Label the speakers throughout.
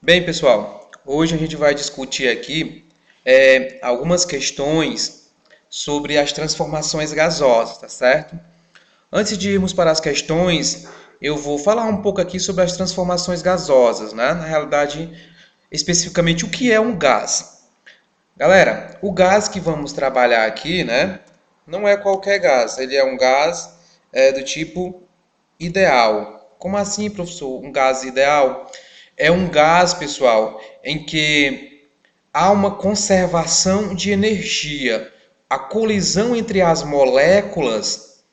Speaker 1: Bem, pessoal, hoje a gente vai discutir aqui algumas questões sobre as transformações gasosas, tá certo? Antes de irmos para as questões, eu vou falar um pouco aqui sobre as transformações gasosas, né? Na realidade, especificamente o que é um gás. Galera, o gás que vamos trabalhar aqui, né? Não é qualquer gás, ele é um gás do tipo ideal. Como assim, professor? Um gás ideal? É um gás, pessoal, em que há uma conservação de energia. A colisão entre as moléculas,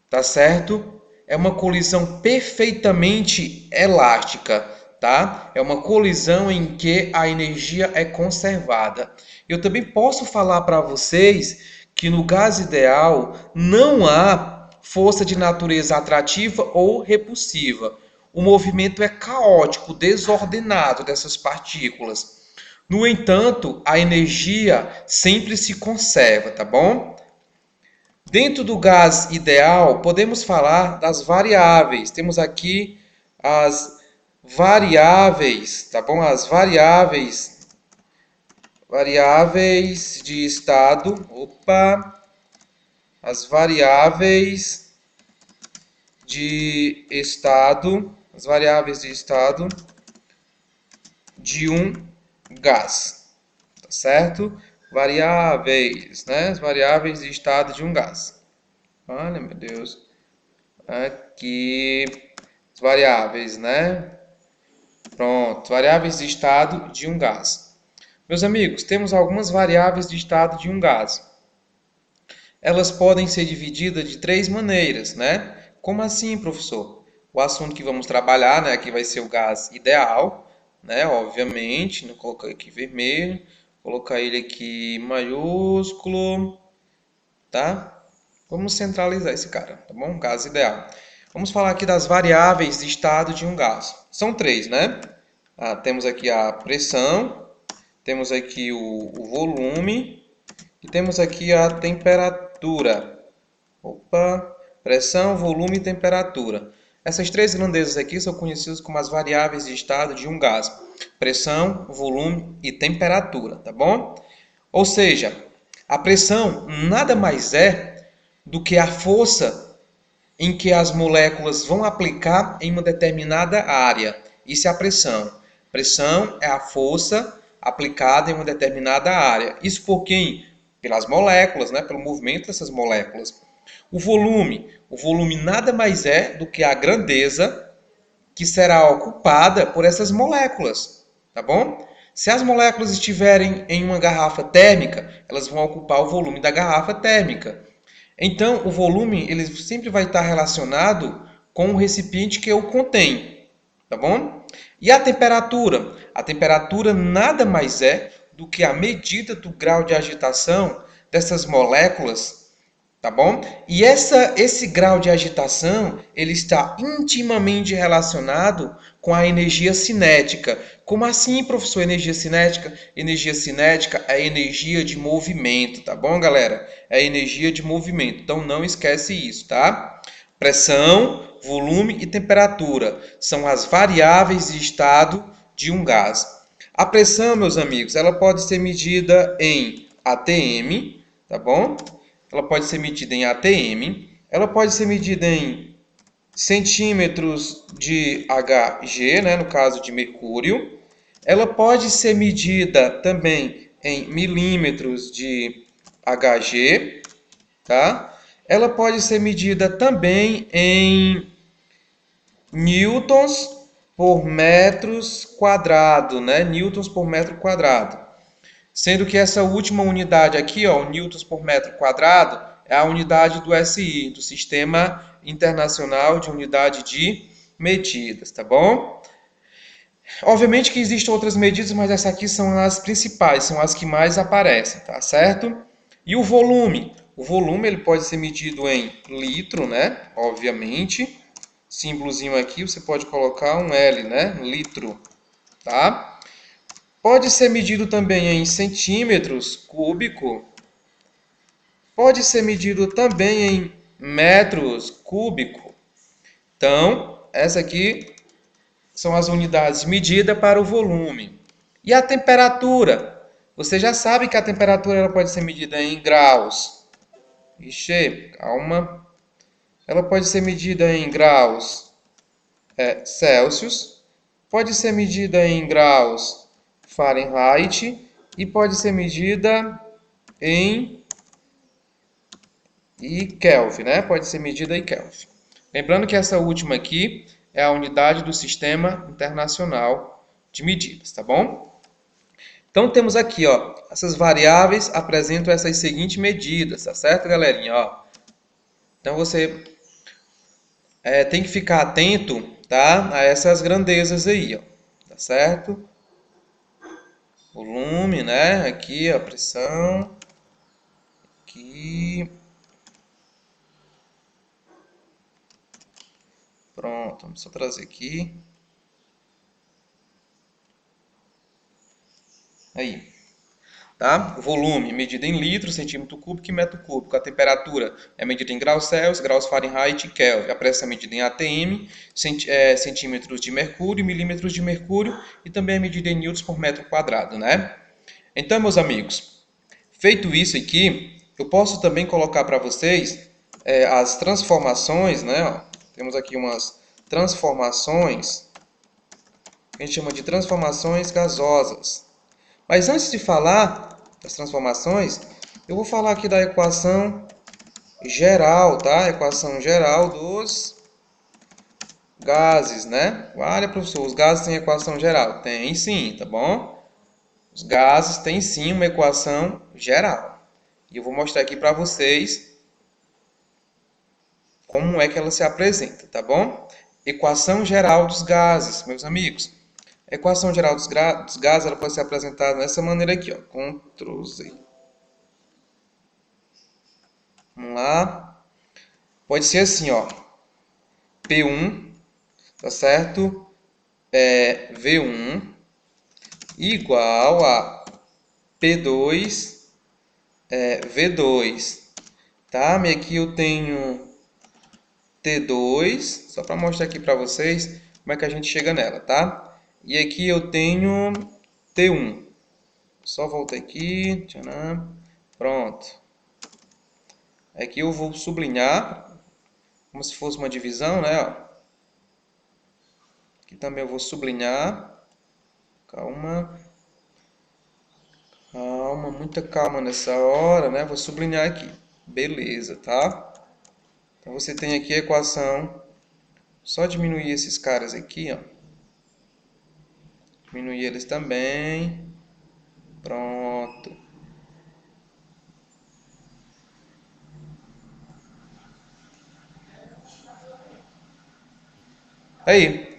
Speaker 1: tá certo? É uma colisão perfeitamente elástica, tá? É uma colisão em que a energia é conservada. Eu também posso falar para vocês que no gás ideal não há força de natureza atrativa ou repulsiva. O movimento é caótico, desordenado dessas partículas. No entanto, a energia sempre se conserva, tá bom? Dentro do gás ideal, podemos falar das variáveis. Temos aqui as variáveis, tá bom? As variáveis de estado. Opa! As variáveis de estado, as variáveis de estado de um gás, tá certo? Variáveis, né? As variáveis de estado de um gás. Olha, meu Deus. Aqui, as variáveis, né? Pronto, variáveis de estado de um gás. Meus amigos, temos algumas variáveis de estado de um gás. Elas podem ser divididas de três maneiras, né? Como assim, professor? O assunto que vamos trabalhar, né? Aqui vai ser o gás ideal, né? Obviamente, não colocar aqui vermelho, colocar ele aqui maiúsculo, tá? Vamos centralizar esse cara, tá bom? Gás ideal. Vamos falar aqui das variáveis de estado de um gás. São três, né? Temos aqui a pressão, temos aqui o volume e temos aqui a temperatura. Opa! Pressão, volume e temperatura. Essas três grandezas aqui são conhecidas como as variáveis de estado de um gás. Pressão, volume e temperatura, tá bom? Ou seja, a pressão nada mais é do que a força em que as moléculas vão aplicar em uma determinada área. Isso é a pressão. Pressão é a força aplicada em uma determinada área. Isso por quem? Pelas moléculas, né? Pelo movimento dessas moléculas. O volume nada mais é do que a grandeza que será ocupada por essas moléculas, tá bom? Se as moléculas estiverem em uma garrafa térmica, elas vão ocupar o volume da garrafa térmica. Então, o volume ele sempre vai estar relacionado com o recipiente que o contém, tá bom? E a temperatura? A temperatura nada mais é do que a medida do grau de agitação dessas moléculas, tá bom? E esse grau de agitação ele está intimamente relacionado com a energia cinética. Como assim, professor, energia cinética? Energia cinética é energia de movimento, tá bom, galera? É energia de movimento. Então não esquece isso, tá? Pressão, volume e temperatura são as variáveis de estado de um gás. A pressão, meus amigos, ela pode ser medida em atm, tá bom? Ela pode ser medida em atm, ela pode ser medida em centímetros de Hg, né, no caso de mercúrio. Ela pode ser medida também em milímetros de Hg, tá? Ela pode ser medida também em newtons por metros quadrado, né? Newtons por metro quadrado. Sendo que essa última unidade aqui, ó, newtons por metro quadrado, é a unidade do SI, do Sistema Internacional de Unidade de Medidas, tá bom? Obviamente que existem outras medidas, mas essas aqui são as principais, são as que mais aparecem, tá certo? E o volume? O volume ele pode ser medido em litro, né? Obviamente. Símbolozinho aqui, você pode colocar um L, né? Litro, tá? Pode ser medido também em centímetros cúbico. Pode ser medido também em metros cúbico. Então, essa aqui são as unidades de medida para o volume. E a temperatura? Você já sabe que a temperatura ela pode ser medida em graus. Ixi, calma. Ela pode ser medida em graus Celsius, pode ser medida em graus Fahrenheit e pode ser medida em Kelvin, né? Pode ser medida em Kelvin. Lembrando que essa última aqui é a unidade do Sistema Internacional de Medidas, tá bom? Então temos aqui, ó, essas variáveis apresentam essas seguintes medidas, tá certo, galerinha? Ó. Então você tem que ficar atento, tá, a essas grandezas aí, ó, tá certo? Volume, né? Aqui a pressão, aqui. Pronto, vamos só trazer aqui. Aí, tá? O volume medida em litros, centímetro cúbico e metro cúbico. A temperatura é medida em graus Celsius, graus Fahrenheit e Kelvin. A pressão é medida em atm, centímetros de mercúrio, milímetros de mercúrio e também é medida em newtons por metro quadrado, né? Então, meus amigos, feito isso aqui, eu posso também colocar para vocês as transformações, né? Ó, temos aqui umas transformações, que a gente chama de transformações gasosas. Mas antes de falar das transformações, eu vou falar aqui da equação geral, tá? Equação geral dos gases, né? Olha, professor, os gases têm equação geral? Tem sim, tá bom? Os gases têm sim uma equação geral. E eu vou mostrar aqui para vocês como é que ela se apresenta, tá bom? Equação geral dos gases, meus amigos. A equação geral dos gases ela pode ser apresentada dessa maneira aqui, ó. Ctrl Z. Vamos lá. Pode ser assim, ó. P1, tá certo? V1 igual a P2, V2. Tá? E aqui eu tenho T2, só para mostrar aqui para vocês como é que a gente chega nela, tá? E aqui eu tenho T1. Só voltar aqui. Tcharam, pronto. Aqui eu vou sublinhar, como se fosse uma divisão, né? Ó. Aqui também eu vou sublinhar. Calma. Calma, muita calma nessa hora, né? Vou sublinhar aqui. Beleza, tá? Então você tem aqui a equação. Só diminuir esses caras aqui, ó. Diminuir eles também. Pronto. Aí.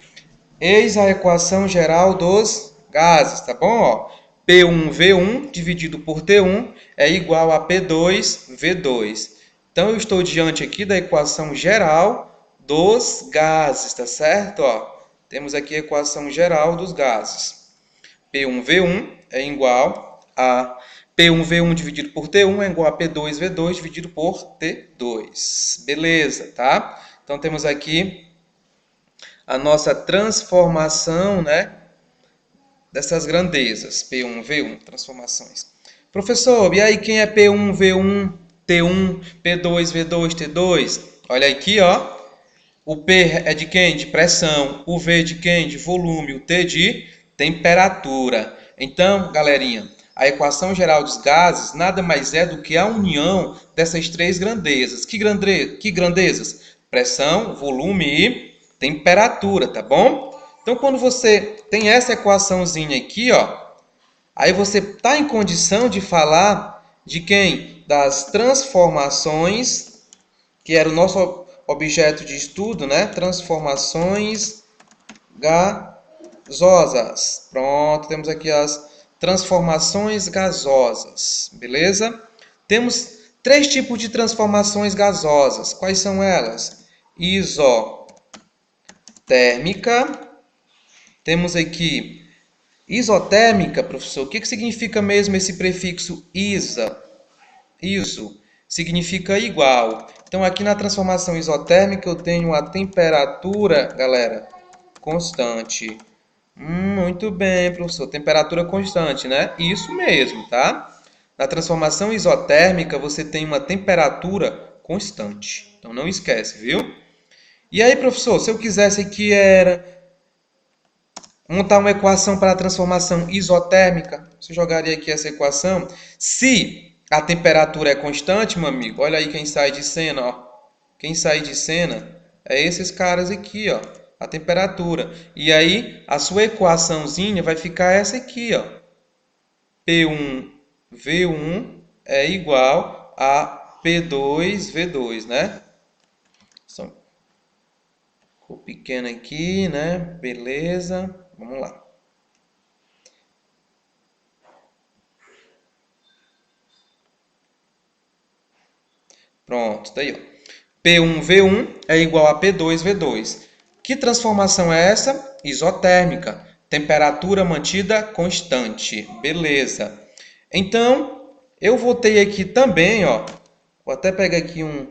Speaker 1: Eis a equação geral dos gases, tá bom? Ó, P1V1 dividido por T1 é igual a P2V2. Então, eu estou diante aqui da equação geral dos gases, tá certo? Ó, temos aqui a equação geral dos gases. P1V1 é igual a P1V1 dividido por T1 é igual a P2V2 dividido por T2. Beleza, tá? Então, temos aqui a nossa transformação, né, dessas grandezas, P1, V1, transformações. Professor, e aí quem é P1, V1, T1, P2, V2, T2? Olha aqui, ó. O P é de quem? De pressão. O V de quem? De volume. O T de temperatura. Então, galerinha, a equação geral dos gases nada mais é do que a união dessas três grandezas. Que grandezas? Pressão, volume e temperatura, tá bom? Então, quando você tem essa equaçãozinha aqui, ó, aí você está em condição de falar de quem? Das transformações, que era o nosso objeto de estudo, né? Transformações gasosas. Pronto, temos aqui as transformações gasosas, beleza? Temos três tipos de transformações gasosas. Quais são elas? Isotérmica. Temos aqui isotérmica, professor. O que significa mesmo esse prefixo isa? Iso significa igual. Então, aqui na transformação isotérmica, eu tenho a temperatura, galera, constante. Muito bem, professor. Temperatura constante, né? Isso mesmo, tá? Na transformação isotérmica, você tem uma temperatura constante. Então, não esquece, viu? E aí, professor, se eu quisesse aqui montar uma equação para a transformação isotérmica, você jogaria aqui essa equação. Se a temperatura é constante, meu amigo, olha aí quem sai de cena, ó. Quem sai de cena é esses caras aqui, ó. A temperatura. E aí, a sua equaçãozinha vai ficar essa aqui, ó. P1V1 é igual a P2V2, né? Ficou pequeno aqui, né? Beleza. Vamos lá. Pronto, daí, ó. P1V1 é igual a P2V2. Que transformação é essa? Isotérmica. Temperatura mantida constante. Beleza. Então, eu vou ter aqui também, ó. Vou até pegar aqui um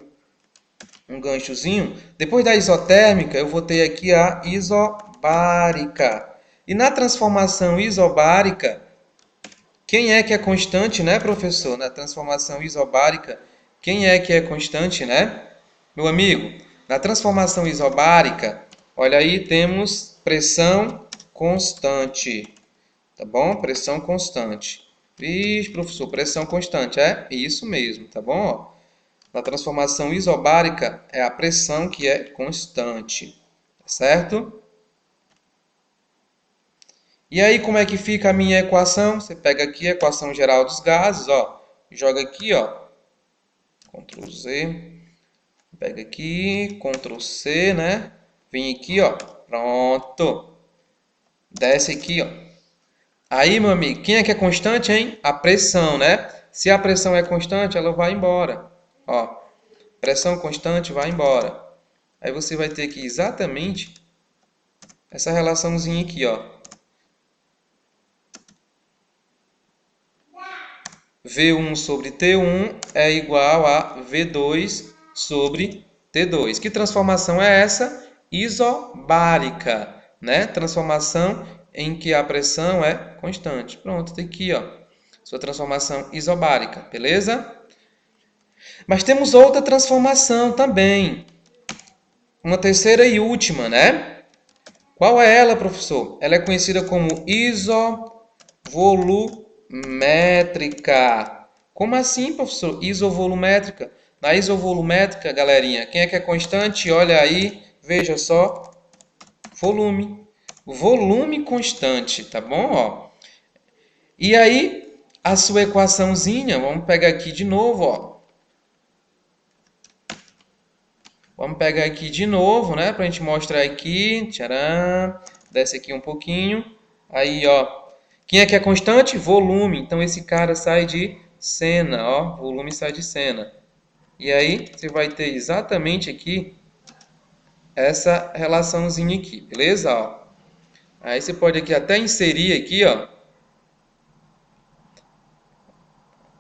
Speaker 1: ganchozinho. Depois da isotérmica, eu vou ter aqui a isobárica. E na transformação isobárica, quem é que é constante, né, professor? Na transformação isobárica, quem é que é constante, né? Meu amigo, na transformação isobárica, olha aí, temos pressão constante. Tá bom? Pressão constante. Vixe, professor, pressão constante. É isso mesmo, tá bom? Ó, na transformação isobárica, é a pressão que é constante. Certo? E aí, como é que fica a minha equação? Você pega aqui a equação geral dos gases, ó. Joga aqui, ó. Ctrl Z. Pega aqui, Ctrl C, né? Vem aqui, ó. Pronto. Desce aqui, ó. Aí, meu amigo, quem é que é constante, hein? A pressão, né? Se a pressão é constante, ela vai embora. Ó, pressão constante vai embora. Aí você vai ter aqui exatamente essa relaçãozinha aqui, ó. V1 sobre T1 é igual a V2 sobre T2. Que transformação é essa? Isobárica, né? Transformação em que a pressão é constante. Pronto, tá aqui, ó. Sua transformação isobárica, beleza? Mas temos outra transformação também. Uma terceira e última, né? Qual é ela, professor? Ela é conhecida como isovolumétrica. Como assim, professor? Isovolumétrica. Na isovolumétrica, galerinha, quem é que é constante? Olha aí, veja só. Volume. Volume constante, tá bom? Ó. E aí, a sua equaçãozinha, vamos pegar aqui de novo, ó. Vamos pegar aqui de novo, né? Pra gente mostrar aqui. Tcharam. Desce aqui um pouquinho. Aí, ó. Quem é que é constante? Volume. Então, esse cara sai de cena, ó. Volume sai de cena. E aí, você vai ter exatamente aqui essa relaçãozinha aqui, beleza? Ó. Aí você pode aqui até inserir aqui, ó.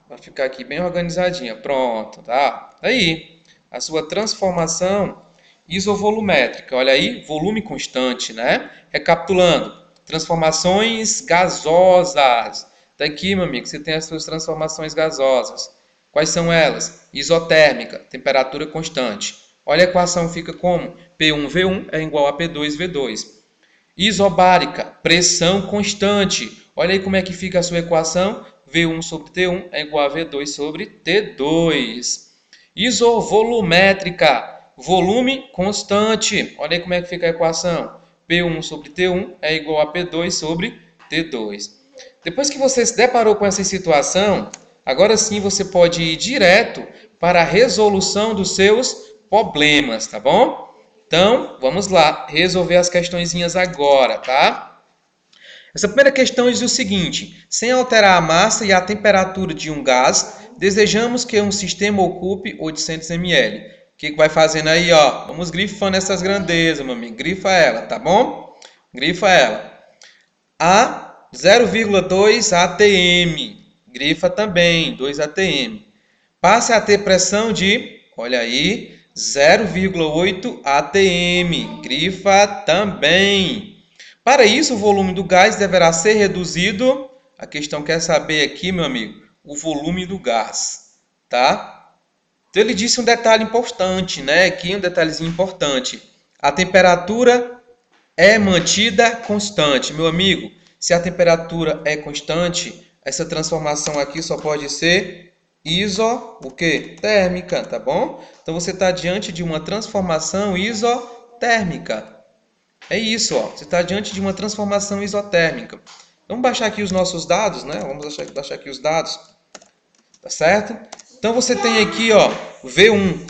Speaker 1: Vai ficar aqui bem organizadinha. Pronto, tá? Aí, a sua transformação isovolumétrica. Olha aí, volume constante, né? Recapitulando, transformações gasosas. Daqui, meu amigo, você tem as suas transformações gasosas. Quais são elas? Isotérmica, temperatura constante. Olha a equação fica como? P1V1 é igual a P2V2. Isobárica, pressão constante. Olha aí como é que fica a sua equação. V1 sobre T1 é igual a V2 sobre T2. Isovolumétrica, volume constante. Olha aí como é que fica a equação. P1 sobre T1 é igual a P2 sobre T2. Depois que você se deparou com essa situação, agora sim você pode ir direto para a resolução dos seus problemas, tá bom? Então, vamos lá, resolver as questõezinhas agora, tá? Essa primeira questão diz o seguinte: sem alterar a massa e a temperatura de um gás, desejamos que um sistema ocupe 800 ml. O que vai fazendo aí, ó? Vamos grifando essas grandezas, meu amigo. Grifa ela, tá bom? Grifa ela. A 0,2 atm. Grifa também, 2 atm. Passe a ter pressão de, olha aí, 0,8 atm. Grifa também. Para isso, o volume do gás deverá ser reduzido. A questão quer saber aqui, meu amigo, o volume do gás, tá? Então, ele disse um detalhe importante, né? Aqui um detalhezinho importante. A temperatura é mantida constante. Meu amigo, se a temperatura é constante, essa transformação aqui só pode ser isotérmica, tá bom? Então, você está diante de uma transformação isotérmica. É isso, ó. Você está diante de uma transformação isotérmica. Vamos baixar aqui os nossos dados, né? Vamos baixar aqui os dados. Tá certo? Então, você tem aqui, ó, V1.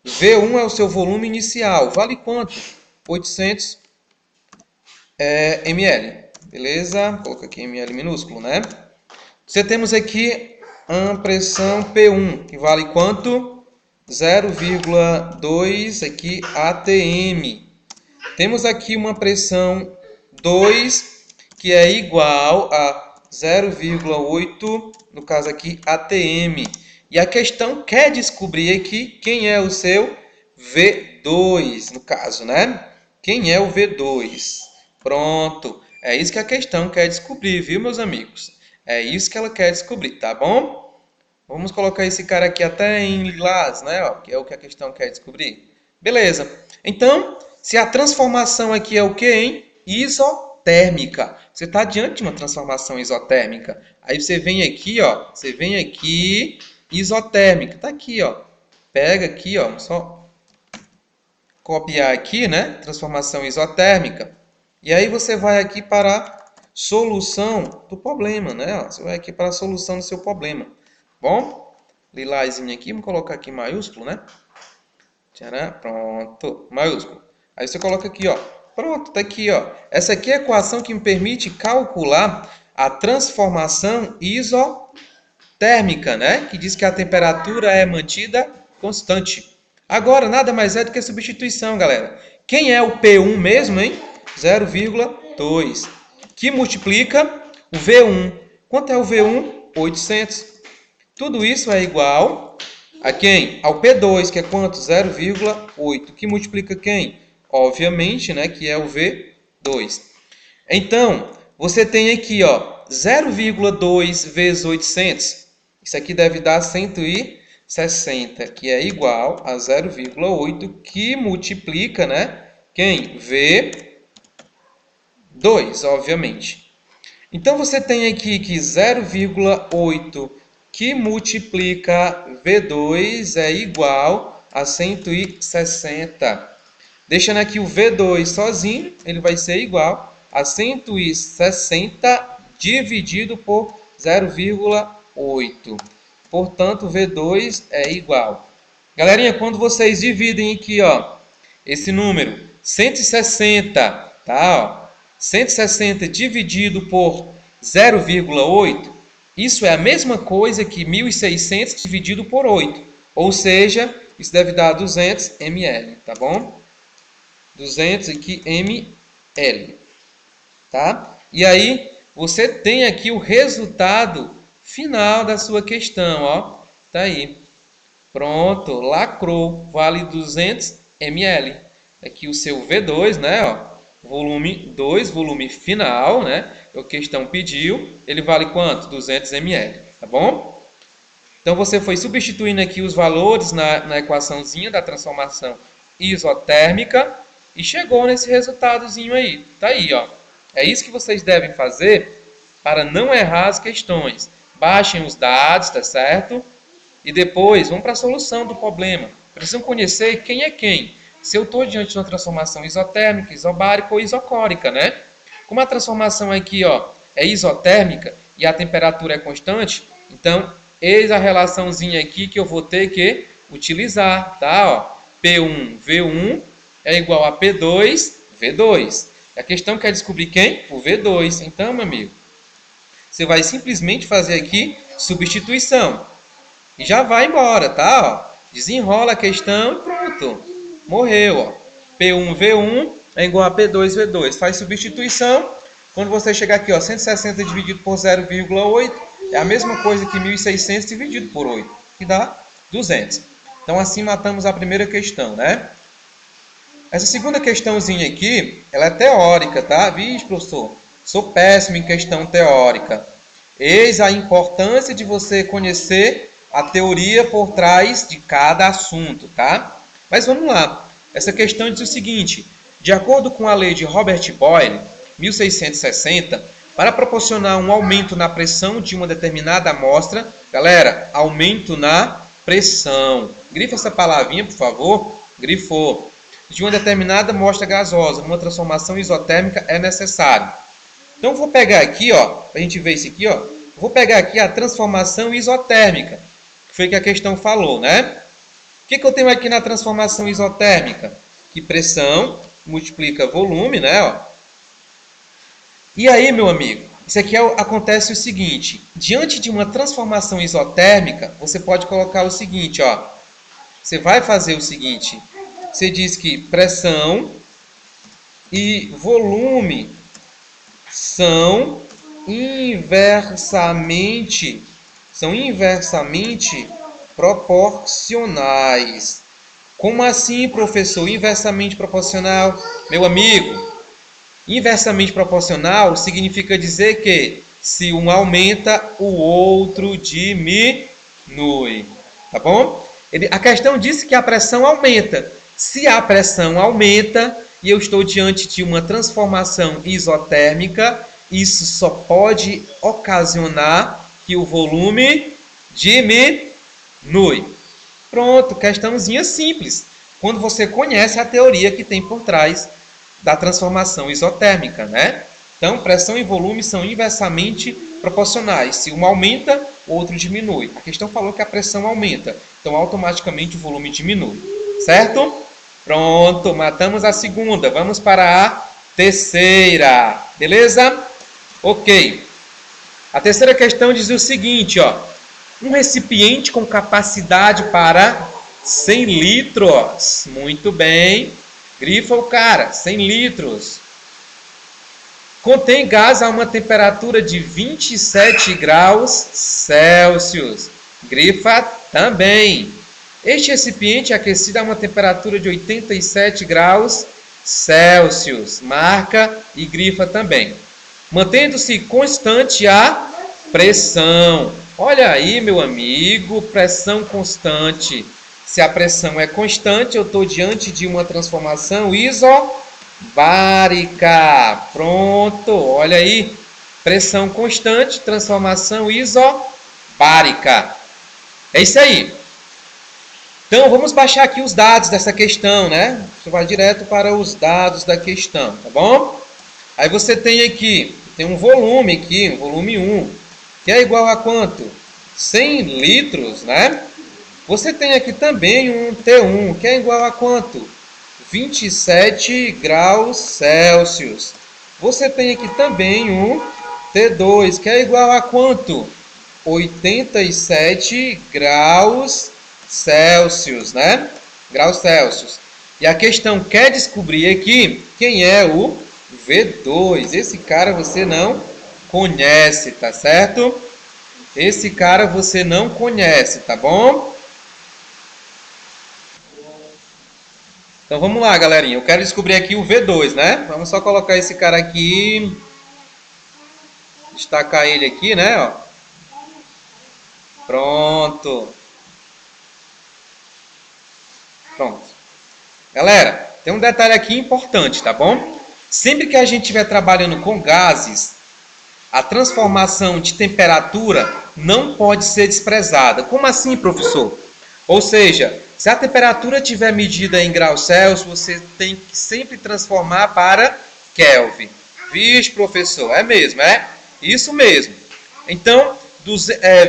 Speaker 1: V1 é o seu volume inicial. Vale quanto? 800 ml. Beleza? Coloca aqui ml minúsculo, né? Você temos aqui a pressão P1, que vale quanto? 0,2 aqui atm. Temos aqui uma pressão 2, que é igual a 0,8, no caso aqui, atm. E a questão quer descobrir aqui quem é o seu V2, no caso, né? Quem é o V2? Pronto. É isso que a questão quer descobrir, viu, meus amigos? É isso que ela quer descobrir, tá bom? Vamos colocar esse cara aqui até em lilás, né? Ó, que é o que a questão quer descobrir. Beleza. Então, se a transformação aqui é o quê, hein? Isotérmica. Você está diante de uma transformação isotérmica. Aí você vem aqui, ó. Você vem aqui, isotérmica. Tá aqui, ó. Pega aqui, ó. Só copiar aqui, né? Transformação isotérmica. E aí você vai aqui para a solução do problema, né? Você vai aqui para a solução do seu problema. Bom? Lilazinho aqui. Vamos colocar aqui maiúsculo, né? Tcharam, pronto. Maiúsculo. Aí você coloca aqui, ó. Pronto, tá aqui, ó. Essa aqui é a equação que me permite calcular a transformação isotérmica, né? Que diz que a temperatura é mantida constante. Agora, nada mais é do que substituição, galera. Quem é o P1 mesmo, hein? 0,2. Que multiplica o V1. Quanto é o V1? 800. Tudo isso é igual a quem? Ao P2, que é quanto? 0,8. Que multiplica quem? Obviamente, né, que é o V2. Então, você tem aqui, ó, 0,2 vezes 800. Isso aqui deve dar 160, que é igual a 0,8, que multiplica, né? Quem? V2, obviamente. Então, você tem aqui que 0,8 que multiplica V2 é igual a 160. Deixando aqui o V2 sozinho, ele vai ser igual a 160 dividido por 0,8. Portanto, V2 é igual. Galerinha, quando vocês dividem aqui, ó, esse número, 160, tá? Ó, 160 dividido por 0,8, isso é a mesma coisa que 1.600 dividido por 8. Ou seja, isso deve dar 200 ml, tá bom? 200 aqui ml, tá? E aí, você tem aqui o resultado final da sua questão, ó. Tá aí. Pronto, lacrou. Vale 200 ml. Aqui o seu V2, né, ó. Volume 2, volume final, né? A questão pediu. Ele vale quanto? 200 ml, tá bom? Então, você foi substituindo aqui os valores na equaçãozinha da transformação isotérmica e chegou nesse resultadozinho aí. Tá aí, ó. É isso que vocês devem fazer para não errar as questões. Baixem os dados, tá certo? E depois vão para a solução do problema. Precisam conhecer quem é quem. Se eu estou diante de uma transformação isotérmica, isobárica ou isocórica, né? Como a transformação aqui, ó, é isotérmica e a temperatura é constante, então, eis a relaçãozinha aqui que eu vou ter que utilizar, tá? Ó, P1, V1 é igual a P2, V2. A questão quer descobrir quem? O V2. Então, meu amigo, você vai simplesmente fazer aqui substituição. E já vai embora, tá? Ó, desenrola a questão e pronto. Morreu, ó. P1, V1 é igual a P2, V2. Faz substituição. Quando você chegar aqui, ó, 160 dividido por 0,8 é a mesma coisa que 1.600 dividido por 8, que dá 200. Então, assim matamos a primeira questão, né? Essa segunda questãozinha aqui, ela é teórica, tá? Vixe, professor, sou péssimo em questão teórica. Eis a importância de você conhecer a teoria por trás de cada assunto, tá? Mas vamos lá. Essa questão diz o seguinte: de acordo com a lei de Robert Boyle, 1660, para proporcionar um aumento na pressão de uma determinada amostra, galera, aumento na pressão. Grifa essa palavrinha, por favor. Grifou. De uma determinada amostra gasosa, uma transformação isotérmica é necessária. Então, eu vou pegar aqui, ó, para a gente ver isso aqui, ó. Vou pegar aqui a transformação isotérmica, que foi que a questão falou, né? O que eu tenho aqui na transformação isotérmica? Que pressão multiplica volume, né? Ó. E aí, meu amigo, isso aqui acontece o seguinte: diante de uma transformação isotérmica, você pode colocar o seguinte, ó. Você vai fazer o seguinte: você diz que pressão e volume são inversamente proporcionais. Como assim, professor? Inversamente proporcional? Meu amigo, inversamente proporcional significa dizer que se um aumenta, o outro diminui. Tá bom? A questão disse que a pressão aumenta. Se a pressão aumenta e eu estou diante de uma transformação isotérmica, isso só pode ocasionar que o volume diminui. Pronto, questãozinha simples. Quando você conhece a teoria que tem por trás da transformação isotérmica, né? Então, pressão e volume são inversamente proporcionais. Se um aumenta, o outro diminui. A questão falou que a pressão aumenta, então automaticamente o volume diminui. Certo? Pronto, matamos a segunda. Vamos para a terceira. Beleza? Ok. A terceira questão diz o seguinte, ó. Um recipiente com capacidade para 100 litros. Muito bem. Grifa o cara. 100 litros. Contém gás a uma temperatura de 27 graus Celsius. Grifa também. Este recipiente é aquecido a uma temperatura de 87 graus Celsius. Marca e grifa também. Mantendo-se constante a pressão. Olha aí, meu amigo, pressão constante. Se a pressão é constante, eu estou diante de uma transformação isobárica. Pronto, olha aí. Pressão constante, transformação isobárica. É isso aí. Então, vamos baixar aqui os dados dessa questão, né? Você vai direto para os dados da questão, tá bom? Aí você tem aqui, tem um volume aqui, um volume 1, que é igual a quanto? 100 litros, né? Você tem aqui também um T1, que é igual a quanto? 27 graus Celsius. Você tem aqui também um T2, que é igual a quanto? 87 graus Celsius, né? Graus Celsius. E a questão quer descobrir aqui quem é o V2. Esse cara você não conhece, tá certo? Esse cara você não conhece, tá bom? Então vamos lá, galerinha. Eu quero descobrir aqui o V2, né? Vamos só colocar esse cara aqui. Destacar ele aqui, né? Ó. Pronto. Pronto. Galera, tem um detalhe aqui importante, tá bom? Sempre que a gente estiver trabalhando com gases, a transformação de temperatura não pode ser desprezada. Como assim, professor? Ou seja, se a temperatura estiver medida em graus Celsius, você tem que sempre transformar para Kelvin. Vixe, professor, é mesmo, é? Isso mesmo. Então,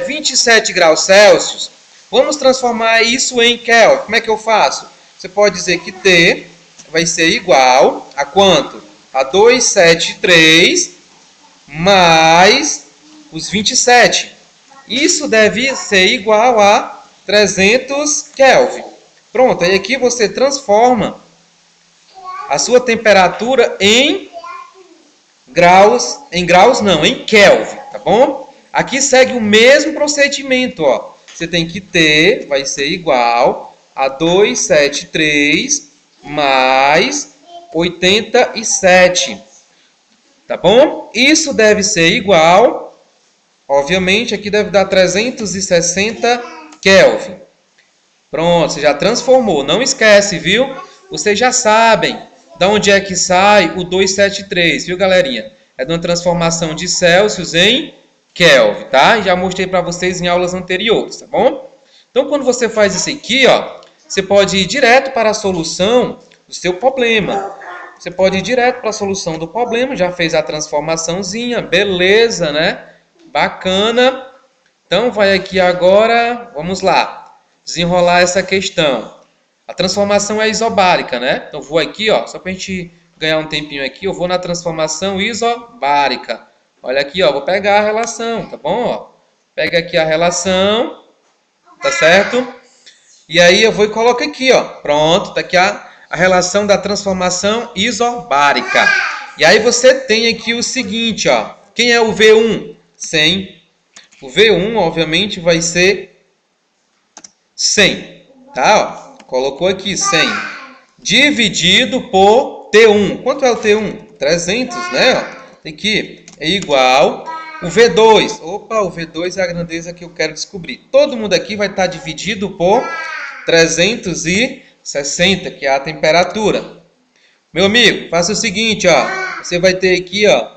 Speaker 1: 27 graus Celsius, vamos transformar isso em Kelvin. Como é que eu faço? Você pode dizer que T vai ser igual a quanto? A 273 mais os 27. Isso deve ser igual a 300 Kelvin. Pronto, aí aqui você transforma a sua temperatura em graus, em Kelvin, tá bom? Aqui segue o mesmo procedimento, ó. Você tem que T vai ser igual a 273 mais 87. Tá bom? Isso deve ser igual, obviamente, aqui deve dar 360 Kelvin. Pronto, você já transformou. Não esquece, viu? Vocês já sabem de onde é que sai o 273, viu, galerinha? É de uma transformação de Celsius em Kelvin, tá? Já mostrei para vocês em aulas anteriores, tá bom? Então, quando você faz isso aqui, ó, você pode ir direto para a solução do seu problema. Você pode ir direto para a solução do problema, já fez a transformaçãozinha, beleza, né? Bacana. Então, vai aqui agora, vamos lá, desenrolar essa questão. A transformação é isobárica, né? Então, vou aqui, ó, só para a gente ganhar um tempinho aqui, eu vou na transformação isobárica. Olha aqui, ó, vou pegar a relação, tá bom? Ó, pega aqui a relação, tá certo? E aí eu vou e coloco aqui, ó, pronto, tá aqui a relação da transformação isobárica. E aí você tem aqui o seguinte, ó, quem é o V1? 100. O V1, obviamente, vai ser 100, tá? Ó, colocou aqui 100. Dividido por T1. Quanto é o T1? 300, né? Ó, aqui é igual o V2. Opa, o V2 é a grandeza que eu quero descobrir. Todo mundo aqui vai estar dividido por 360, que é a temperatura. Meu amigo, faça o seguinte, ó. Você vai ter aqui, ó,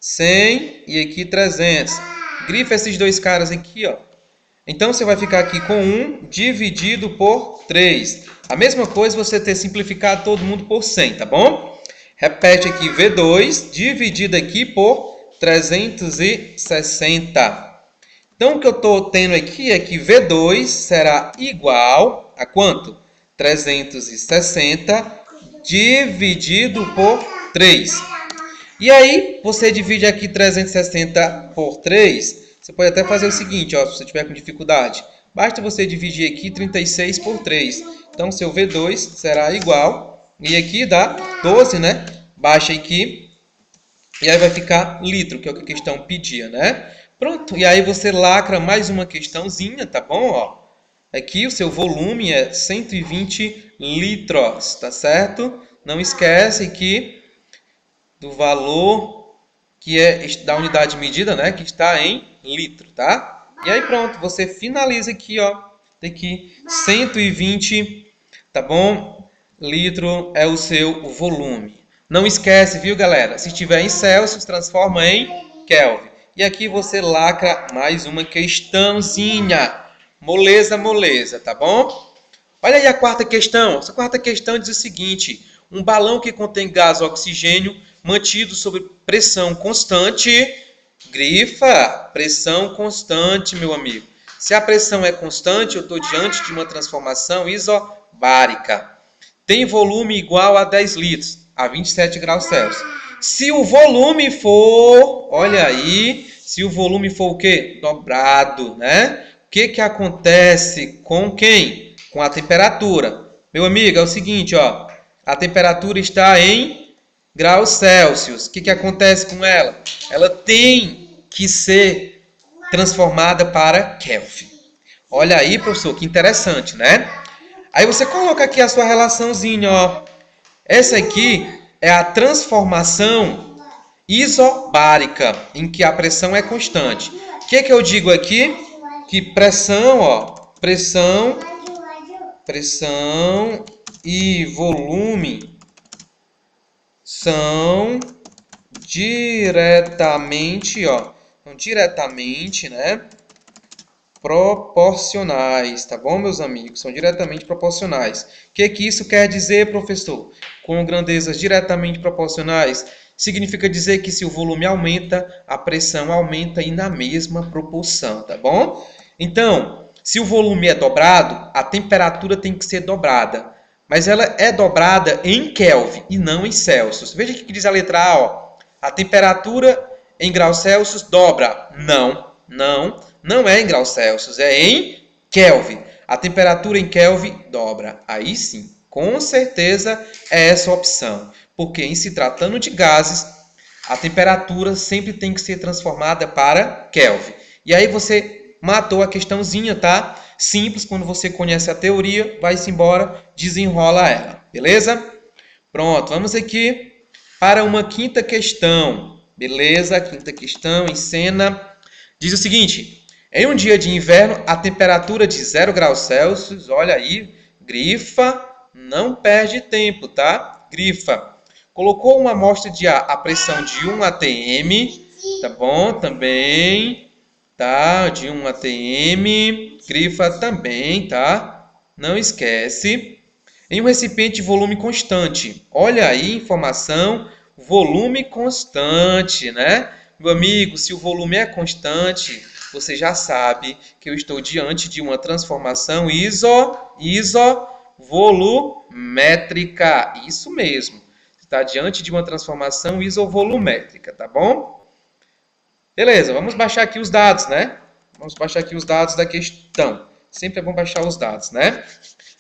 Speaker 1: 100 e aqui 300. Grifa esses dois caras aqui, ó. Então, você vai ficar aqui com 1 dividido por 3. A mesma coisa você ter simplificado todo mundo por 100, tá bom? Repete aqui V2 dividido aqui por 360. Então, o que eu estou tendo aqui é que V2 será igual a quanto? 360 dividido por 3. E aí, você divide aqui 360 por 3. Você pode até fazer o seguinte, ó, se você tiver com dificuldade. Basta você dividir aqui 36 por 3. Então, seu V2 será igual. E aqui dá 12, né? Baixa aqui. E aí vai ficar litro, que é o que a questão pedia, né? Pronto. E aí você lacra mais uma questãozinha, tá bom? Ó, aqui o seu volume é 120 litros, tá certo? Não esquece aqui do valor que é da unidade medida, né? Que está em litro, tá? E aí pronto, você finaliza aqui, ó. Aqui 120, tá bom? Litro é o seu volume. Não esquece, viu, galera? Se estiver em Celsius, transforma em Kelvin. E aqui você lacra mais uma questãozinha. Moleza, moleza, tá bom? Olha aí a quarta questão. Essa quarta questão diz o seguinte: um balão que contém gás oxigênio mantido sob pressão constante. Grifa, pressão constante, meu amigo. Se a pressão é constante, eu estou diante de uma transformação isobárica. Tem volume igual a 10 litros, a 27 graus Celsius. Se o volume for, olha aí, se o volume for o quê? Dobrado, né? O que acontece com quem? Com a temperatura. Meu amigo, é o seguinte, ó. A temperatura está em graus Celsius. O que acontece com ela? Ela tem que ser transformada para Kelvin. Olha aí, professor, que interessante, né? Aí você coloca aqui a sua relaçãozinha, ó. Essa aqui é a transformação isobárica, em que a pressão é constante. O que eu digo aqui? Que pressão, ó, pressão e volume são diretamente, né, proporcionais, tá bom, meus amigos? São diretamente proporcionais. O que isso quer dizer, professor? Com grandezas diretamente proporcionais, significa dizer que se o volume aumenta, a pressão aumenta e na mesma proporção, tá bom? Então, se o volume é dobrado, a temperatura tem que ser dobrada. Mas ela é dobrada em Kelvin e não em Celsius. Veja o que diz a letra A, ó. A temperatura em graus Celsius dobra. Não é em graus Celsius, é em Kelvin. A temperatura em Kelvin dobra. Aí sim, com certeza é essa a opção. Porque em se tratando de gases, a temperatura sempre tem que ser transformada para Kelvin. E aí você matou a questãozinha, tá? Simples, quando você conhece a teoria, vai-se embora, desenrola ela. Beleza? Pronto, vamos aqui para uma quinta questão. Beleza? Quinta questão em cena. Diz o seguinte: em um dia de inverno, a temperatura de 0 graus Celsius, olha aí, grifa, não perde tempo, tá? Grifa. Colocou uma amostra de ar a pressão de 1 atm, tá bom? Também, tá? De 1 atm, grifa também, tá? Não esquece. Em um recipiente de volume constante. Olha aí, informação, volume constante, né? Meu amigo, se o volume é constante, você já sabe que eu estou diante de uma transformação isovolumétrica. Isso mesmo. Você está diante de uma transformação isovolumétrica, tá bom? Beleza, vamos baixar aqui os dados, né? Vamos baixar aqui os dados da questão. Sempre é bom baixar os dados, né?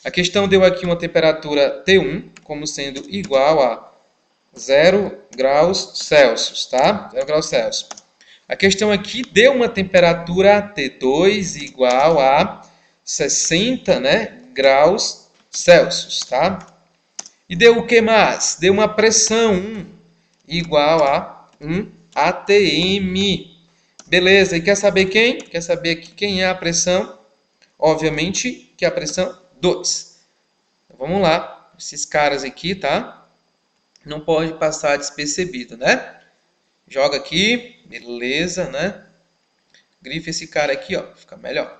Speaker 1: A questão deu aqui uma temperatura T1 como sendo igual a 0 graus Celsius, tá? 0 graus Celsius. A questão aqui deu uma temperatura T2 igual a 60, né, graus Celsius, tá? E deu o que mais? Deu uma pressão 1 igual a 1 atm. Beleza, e quer saber quem? Quer saber aqui quem é a pressão? Obviamente que é a pressão 2. Então, vamos lá. Esses caras aqui, tá? Não pode passar despercebido, né? Joga aqui, beleza, né? Grifa esse cara aqui, ó, fica melhor.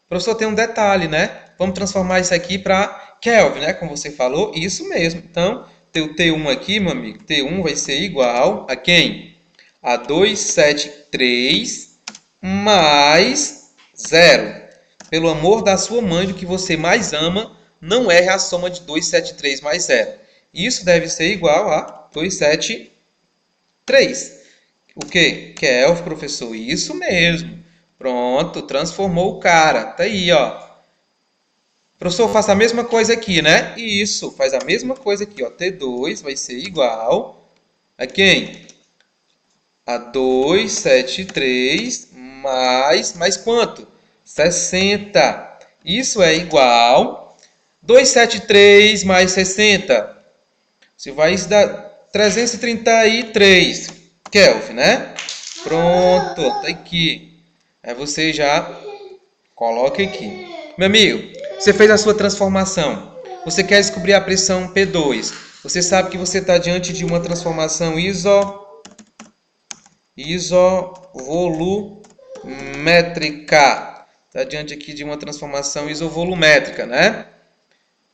Speaker 1: Professor, tem um detalhe, né? Vamos transformar isso aqui para Kelvin, né? Como você falou, isso mesmo. Então, teu T1 aqui, meu amigo, T1 vai ser igual a quem? A 273 mais 0. Pelo amor da sua mãe, do que você mais ama, não erre a soma de 273 mais 0. Isso deve ser igual a 273. O quê? Kelvin, professor? Isso mesmo. Pronto, transformou o cara. Tá aí, ó. Professor, faça a mesma coisa aqui, né? Isso, faz a mesma coisa aqui, ó. T2 vai ser igual a quem? A 273 mais quanto? 60. Isso é igual 273 mais 60. Você vai dar 333 Kelvin, né? Pronto, tá aqui. Aí você já coloca aqui. Meu amigo, você fez a sua transformação. Você quer descobrir a pressão P2. Você sabe que você está diante de uma transformação isovolumétrica. Está diante aqui de uma transformação isovolumétrica, né?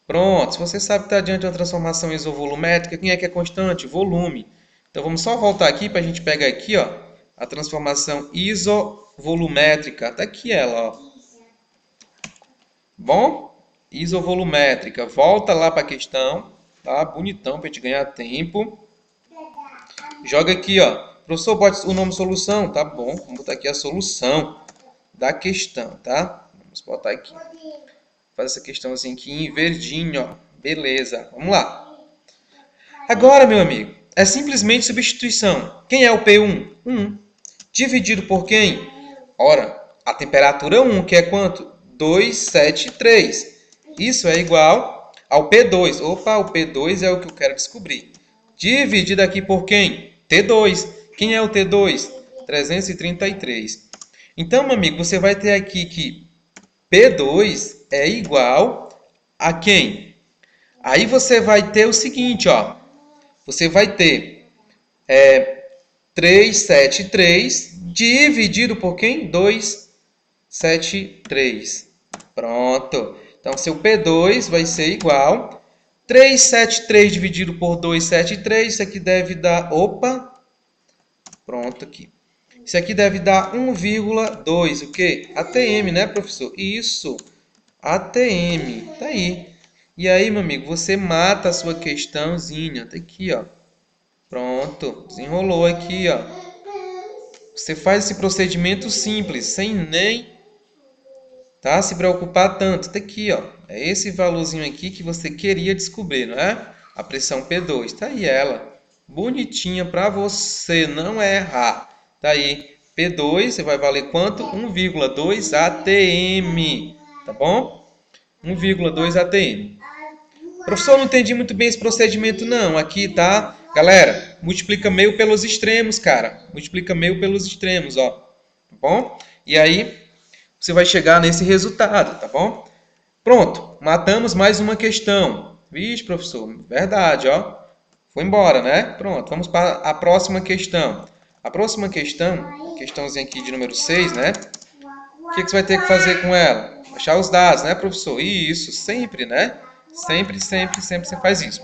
Speaker 1: Pronto, se você sabe que está diante de uma transformação isovolumétrica, quem é que é constante? Volume. Então vamos só voltar aqui para a gente pegar aqui, ó, a transformação isovolumétrica. Está aqui ela, ó. Bom? Isovolumétrica. Volta lá para a questão, tá? Bonitão para a gente ganhar tempo. Joga aqui, ó. Professor, bote o nome solução. Tá bom, vamos botar aqui a solução da questão, tá? Vamos botar aqui. Faz essa questãozinha aqui em verdinho, ó. Beleza, vamos lá. Agora, meu amigo, é simplesmente substituição. Quem é o P1? 1. Dividido por quem? Ora, a temperatura 1, que é quanto? 273. Isso é igual ao P2. Opa, o P2 é o que eu quero descobrir. Dividido aqui por quem? T2. Quem é o T2? 333. Então, meu amigo, você vai ter aqui que P2 é igual a quem? Aí você vai ter o seguinte, ó. Você vai ter 373 dividido por quem? 273. Pronto. Então, seu P2 vai ser igual 373 dividido por 273. Isso aqui deve dar... Opa! Pronto aqui. Isso aqui deve dar 1,2. O quê? ATM, né, professor? Isso. ATM. Tá aí. E aí, meu amigo, você mata a sua questãozinha. Tá aqui, ó. Pronto. Desenrolou aqui, ó. Você faz esse procedimento simples, sem nem se preocupar tanto. Tá aqui, ó. É esse valorzinho aqui que você queria descobrir, não é? A pressão P2. Tá aí ela. Bonitinha para você não errar. Tá aí. P2, você vai valer quanto? 1,2 atm. tá bom? 1,2 atm. Professor, não entendi muito bem esse procedimento não. Aqui, tá? Galera, multiplica meio pelos extremos, cara. Multiplica meio pelos extremos, ó. Tá bom? E aí, você vai chegar nesse resultado, tá bom? Pronto, matamos mais uma questão. Vixe, professor, verdade, ó. Foi embora, né? Pronto, vamos para a próxima questão. A próxima questão, questãozinha aqui de número 6, né? O que você vai ter que fazer com ela? Achar os dados, né, professor? Isso, sempre, né? Sempre você faz isso.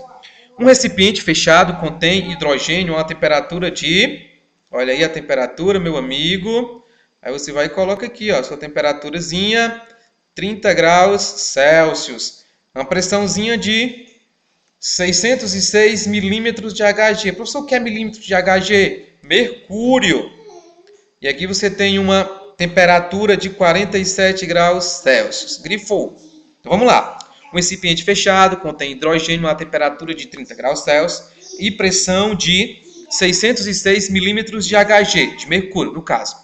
Speaker 1: Um recipiente fechado contém hidrogênio a uma temperatura de... Olha aí a temperatura, meu amigo. Aí você vai e coloca aqui, ó, sua temperaturazinha, 30 graus Celsius. Uma pressãozinha de 606 milímetros de Hg. Professor, o que é milímetro de Hg? Mercúrio. E aqui você tem uma temperatura de 47 graus Celsius. Grifou. Então vamos lá. Um recipiente fechado contém hidrogênio a temperatura de 30 graus Celsius e pressão de 606 milímetros de Hg, de mercúrio, no caso.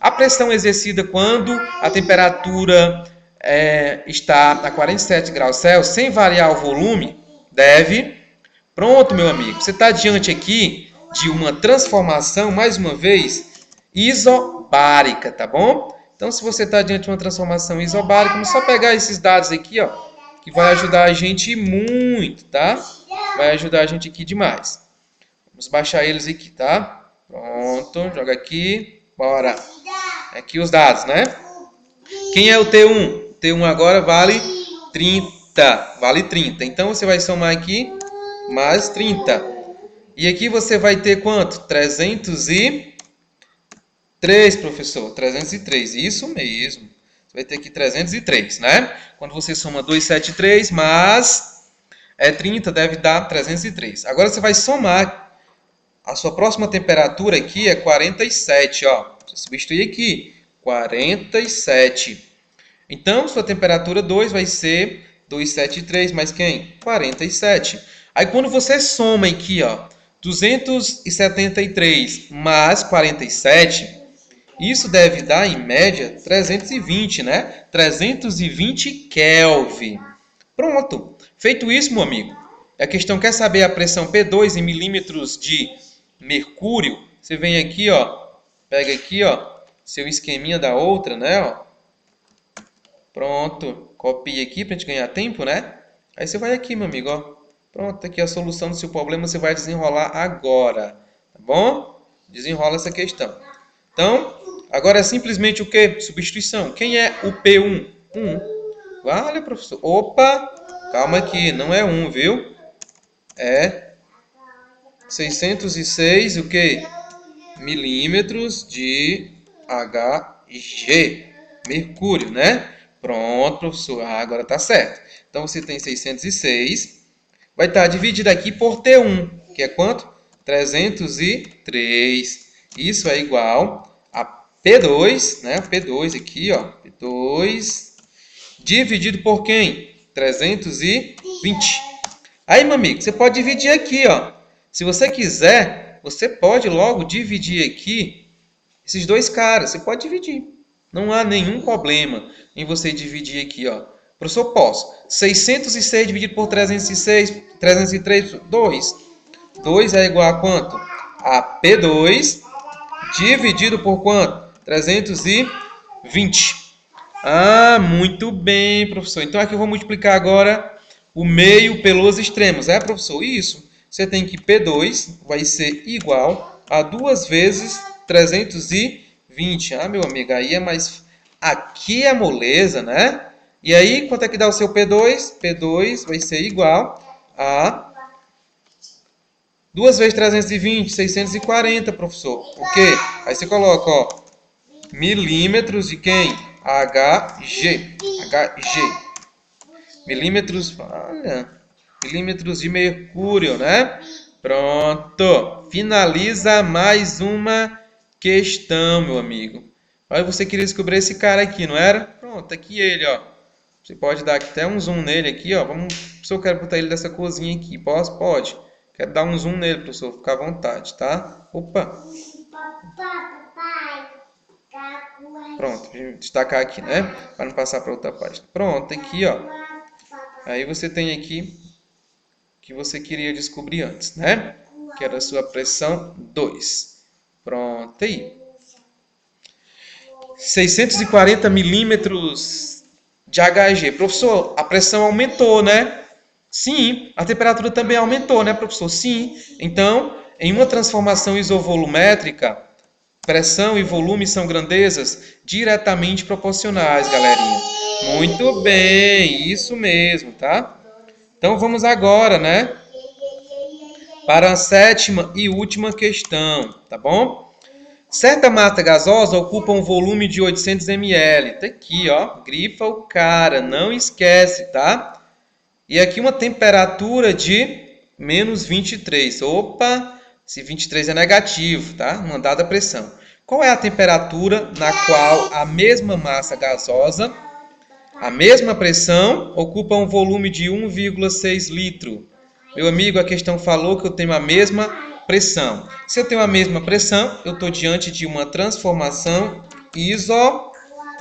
Speaker 1: A pressão exercida quando a temperatura está a 47 graus Celsius, sem variar o volume, deve... Pronto, meu amigo. Você está diante aqui de uma transformação, mais uma vez, isobárica, tá bom? Então, se você está diante de uma transformação isobárica, vamos só pegar esses dados aqui, ó, que vai ajudar a gente muito, tá? Vai ajudar a gente aqui demais. Vamos baixar eles aqui, tá? Pronto, joga aqui, bora. Aqui os dados, né? Quem é o T1? O T1 agora vale 30, vale 30. Então, você vai somar aqui mais 30. E aqui você vai ter quanto? 303, professor. 303, isso mesmo. Você vai ter aqui 303, né? Quando você soma 273, mas 30, deve dar 303. Agora você vai somar. A sua próxima temperatura aqui é 47, ó. Você substitui aqui, 47. Então, sua temperatura 2 vai ser 273 mais quem? 47. Aí, quando você soma aqui, ó, 273 mais 47, isso deve dar, em média, 320, né? 320 Kelvin. Pronto. Feito isso, meu amigo, a questão quer saber a pressão P2 em milímetros de mercúrio. Você vem aqui, ó, pega aqui, ó, seu esqueminha da outra, né, ó. Pronto. Copia aqui pra gente ganhar tempo, né? Aí você vai aqui, meu amigo, ó. Pronto, aqui a solução do seu problema você vai desenrolar agora, tá bom? Desenrola essa questão. Então, agora é simplesmente o que? Substituição. Quem é o P1? 1. Vale, professor. Opa, calma aqui, não é 1, viu? É 606, o que? Milímetros de Hg. Mercúrio, né? Pronto, professor. Agora tá certo. Então, você tem 606. Vai estar dividido aqui por T1, que é quanto? 303. Isso é igual a P2, né? P2 aqui, ó. P2 dividido por quem? 320. Aí, meu amigo, você pode dividir aqui, ó. Se você quiser, você pode logo dividir aqui esses dois caras. Você pode dividir. Não há nenhum problema em você dividir aqui, ó. Professor, posso. 606 dividido por 306, 303, 2. 2 é igual a quanto? A P2 dividido por quanto? 320. Ah, muito bem, professor. Então, aqui eu vou multiplicar agora o meio pelos extremos. É, professor? Isso. Você tem que P2 vai ser igual a 2 vezes 320. Ah, meu amigo, aí é mais... Aqui é moleza, né? E aí, quanto é que dá o seu P2? P2 vai ser igual a 2 vezes 320, 640, professor. O quê? Aí você coloca, ó, milímetros de quem? Hg. Milímetros, olha, milímetros de mercúrio, né? Pronto. Finaliza mais uma questão, meu amigo. Olha, você queria descobrir esse cara aqui, não era? Pronto, aqui ele, ó. Você pode dar até um zoom nele aqui, ó. Vamos, se eu quero botar ele dessa corzinha aqui, posso? Pode. Quero dar um zoom nele, professor. Fica à vontade, tá? Opa. Pronto, vou destacar aqui, né? Para não passar para outra página. Pronto, aqui, ó. Aí você tem aqui que você queria descobrir antes, né? Que era a sua pressão 2. Pronto, aí. 640 milímetros de HG. Professor, a pressão aumentou, né? Sim. A temperatura também aumentou, né, professor? Sim. Então, em uma transformação isovolumétrica, pressão e volume são grandezas diretamente proporcionais, galerinha. Muito bem, isso mesmo, tá? Então, vamos agora, né, para a sétima e última questão, tá bom? Certa massa gasosa ocupa um volume de 800 ml. Tá aqui, ó. Grifa o cara, não esquece, tá? E aqui uma temperatura de menos 23. Opa, se 23 é negativo, tá? Uma dada pressão. Qual é a temperatura na qual a mesma massa gasosa, a mesma pressão, ocupa um volume de 1,6 litro? Meu amigo, a questão falou que eu tenho a mesma pressão. Se eu tenho a mesma pressão, eu estou diante de uma transformação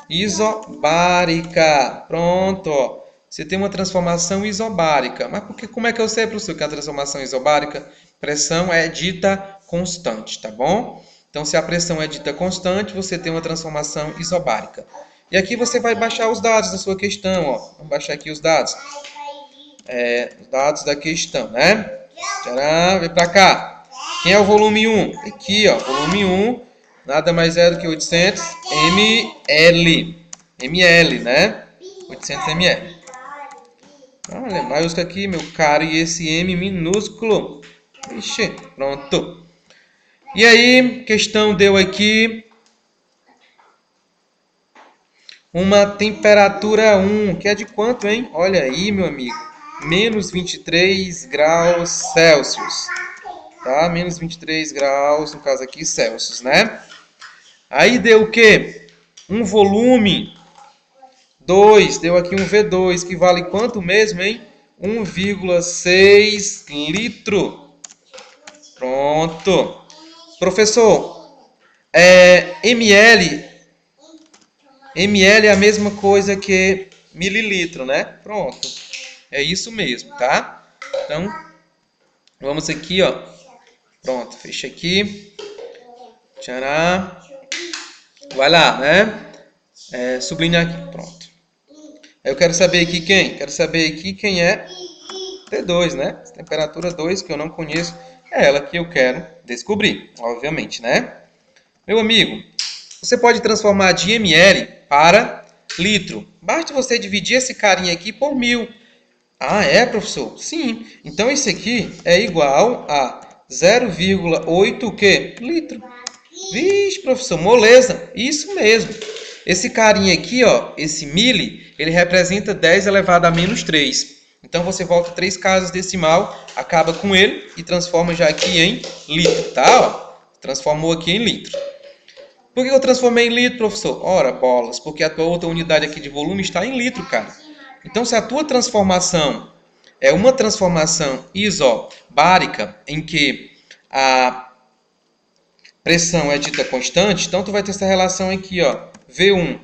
Speaker 1: isobárica. Pronto, ó. Você tem uma transformação isobárica. Mas como é que eu sei, professor, que é a transformação isobárica? Pressão é dita constante, tá bom? Então, se a pressão é dita constante, você tem uma transformação isobárica. E aqui você vai baixar os dados da sua questão, ó. Vamos baixar aqui os dados. Os dados da questão, né? Tcharam, vem pra cá. Quem é o volume 1? Aqui, ó. Volume 1, nada mais é do que 800 ml. ml, né? 800 ml. Olha, maiúsculo aqui, meu caro, e esse M minúsculo. Ixi, pronto. E aí, questão deu aqui uma temperatura 1, que é de quanto, hein? Olha aí, meu amigo. Menos 23 graus Celsius. Tá? Menos 23 graus, no caso aqui, Celsius, né? Aí deu o quê? Um volume 2, deu aqui um V2, que vale quanto mesmo, hein? 1,6 litro. Pronto. Professor, ml é a mesma coisa que mililitro, né? Pronto. É isso mesmo, tá? Então, vamos aqui, ó. Pronto, fecha aqui. Tcharam. Vai lá, né? Sublinhar aqui, pronto. Eu quero saber aqui quem? Quero saber aqui quem é T2, né? Temperatura 2, que eu não conheço. É ela que eu quero descobrir, obviamente, né? Meu amigo, você pode transformar de ml para litro. Basta você dividir esse carinha aqui por 1000. Ah, é, professor? Sim. Então, isso aqui é igual a 0,8 o quê? Litro. Vixe, professor, moleza. Isso mesmo. Esse carinha aqui, ó, esse mili, ele representa 10 elevado a menos 3. Então, você volta 3 casas decimal, acaba com ele e transforma já aqui em litro, tá? Ó, transformou aqui em litro. Por que eu transformei em litro, professor? Ora, bolas, porque a tua outra unidade aqui de volume está em litro, cara. Então, se a tua transformação é uma transformação isobárica, em que a pressão é dita constante, então tu vai ter essa relação aqui, ó, V1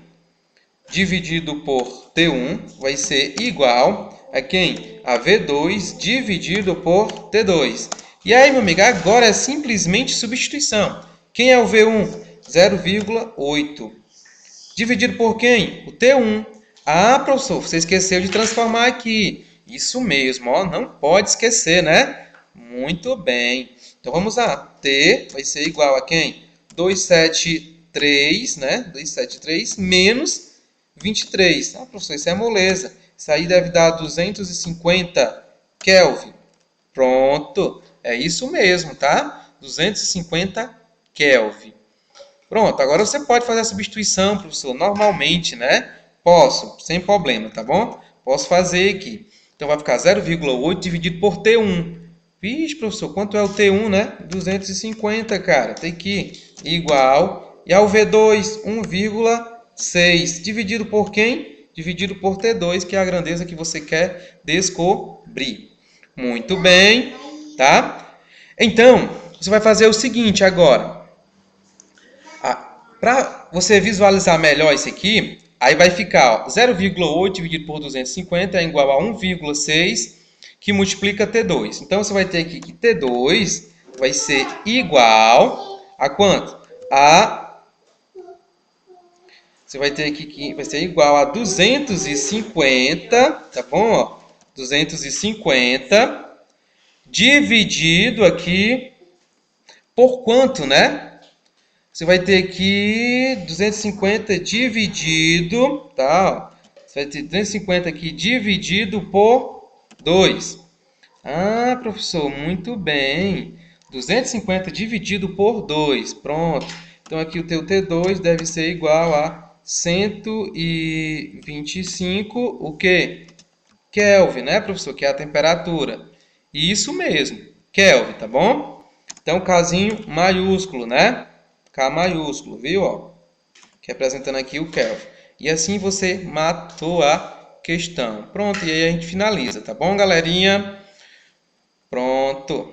Speaker 1: dividido por T1 vai ser igual a quem? A V2 dividido por T2. E aí, meu amigo, agora é simplesmente substituição. Quem é o V1? 0,8. Dividido por quem? O T1. Ah, professor, você esqueceu de transformar aqui. Isso mesmo, ó, não pode esquecer, né? Muito bem. Então, vamos lá. T vai ser igual a quem? 273, né? 273 menos 23. Ah, professor, isso é moleza. Isso aí deve dar 250 Kelvin. Pronto. É isso mesmo, tá? 250 Kelvin. Pronto, agora você pode fazer a substituição, professor, normalmente, né? Posso, sem problema, tá bom? Posso fazer aqui. Então, vai ficar 0,8 dividido por T1. Vixe, professor, quanto é o T1, né? 250, cara. Tem que igual. E ao V2, 1,6. Dividido por quem? Dividido por T2, que é a grandeza que você quer descobrir. Muito bem, tá? Então, você vai fazer o seguinte agora. Para você visualizar melhor isso aqui, aí vai ficar 0,8 dividido por 250 é igual a 1,6 que multiplica T2. Então, você vai ter aqui que T2 vai ser igual a quanto? Você vai ter aqui que vai ser igual a 250, tá bom? Ó, 250 dividido aqui por quanto, né? Você vai ter aqui 250 dividido, tá? Você vai ter 250 aqui dividido por 2. Ah, professor, muito bem. 250 dividido por 2. Pronto. Então, aqui o teu T2 deve ser igual a 125, o quê? Kelvin, né, professor? Que é a temperatura. Isso mesmo, Kelvin, tá bom? Então, casinho maiúsculo, né? K maiúsculo, viu? Ó, que representando aqui o Kelvin. E assim você matou a questão. Pronto, e aí a gente finaliza, tá bom, galerinha? Pronto.